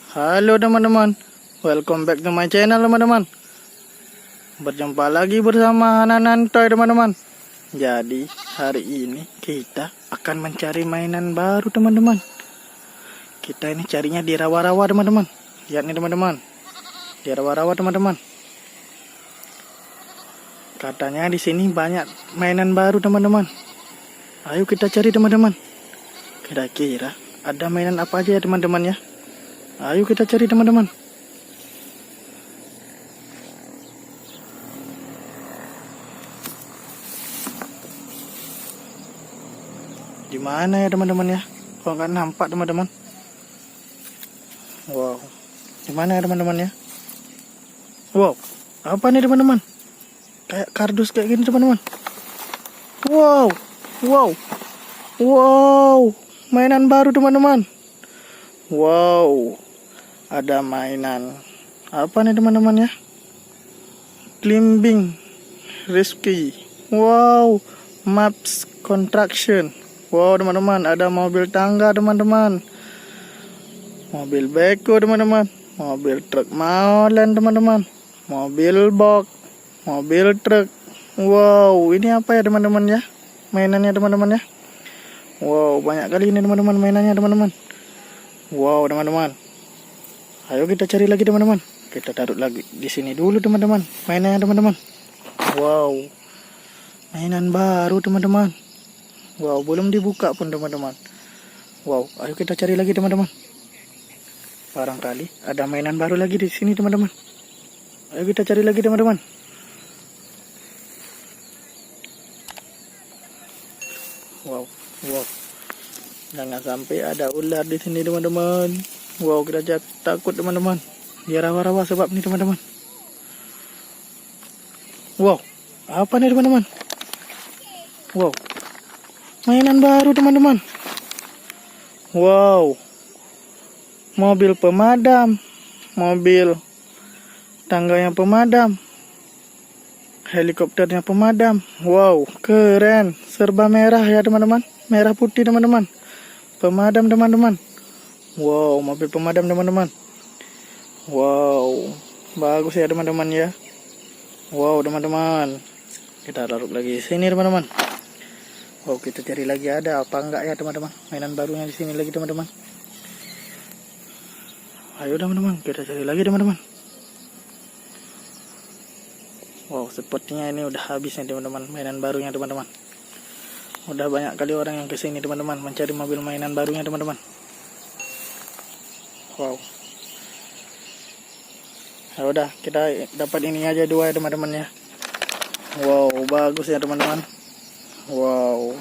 Halo teman-teman, welcome back to my channel teman-teman. Berjumpa lagi bersama Hanan Toy teman-teman. Jadi hari ini kita akan mencari mainan baru teman-teman. Kita ini carinya di rawa-rawa teman-teman. Lihat nih teman-teman, di rawa-rawa teman-teman. Katanya di sini banyak mainan baru teman-teman. Ayo kita cari teman-teman. Kira-kira ada mainan apa aja ya teman-teman ya? Ayo kita cari teman-teman. Di mana ya teman-teman ya? Kok nggak nampak teman-teman? Wow. Di mana ya teman-teman ya? Wow. Apa nih teman-teman? Kayak kardus kayak gini teman-teman. Wow. Wow. Wow. Mainan baru teman-teman. Wow. Ada mainan apa nih teman-teman ya? Climbing Rescue. Wow. Maps Construction. Wow teman-teman, ada mobil tangga teman-teman, mobil beko teman-teman, mobil truk molen teman-teman, mobil box, mobil truk. Wow, ini apa ya teman-teman ya? Mainannya teman-teman ya? Wow, banyak kali ini teman-teman mainannya teman-teman. Wow teman-teman, ayo kita cari lagi teman-teman. Kita taruh lagi di sini dulu teman-teman, mainannya teman-teman. Wow, mainan baru teman-teman. Wow, belum dibuka pun teman-teman. Wow, ayo kita cari lagi teman-teman. Barangkali ada mainan baru lagi di sini teman-teman. Ayo kita cari lagi teman-teman. Wow, wow. Jangan sampai ada ular di sini teman-teman. Wow, kita takut teman-teman. Dia rawa-rawa sebab nih teman-teman. Wow, apa nih teman-teman? Wow, mainan baru teman-teman. Wow, mobil pemadam, mobil tangganya pemadam, helikopternya pemadam. Wow, keren, serba merah ya teman-teman, merah putih teman-teman. Pemadam teman-teman. Wow, mobil pemadam teman-teman. Wow, bagus ya teman-teman ya. Wow teman-teman, kita taruh lagi sini teman-teman. Oh, kita cari lagi ada apa enggak ya teman-teman, mainan barunya di sini lagi teman-teman. Ayo teman-teman, kita cari lagi teman-teman. Wow, sepertinya ini udah habis nih teman-teman, mainan barunya teman-teman. Udah banyak kali orang yang kesini teman-teman mencari mobil mainan barunya teman-teman. Wow. Ya udah, kita dapat ini aja dua ya teman-teman ya. Wow, bagus ya teman-teman. Wow.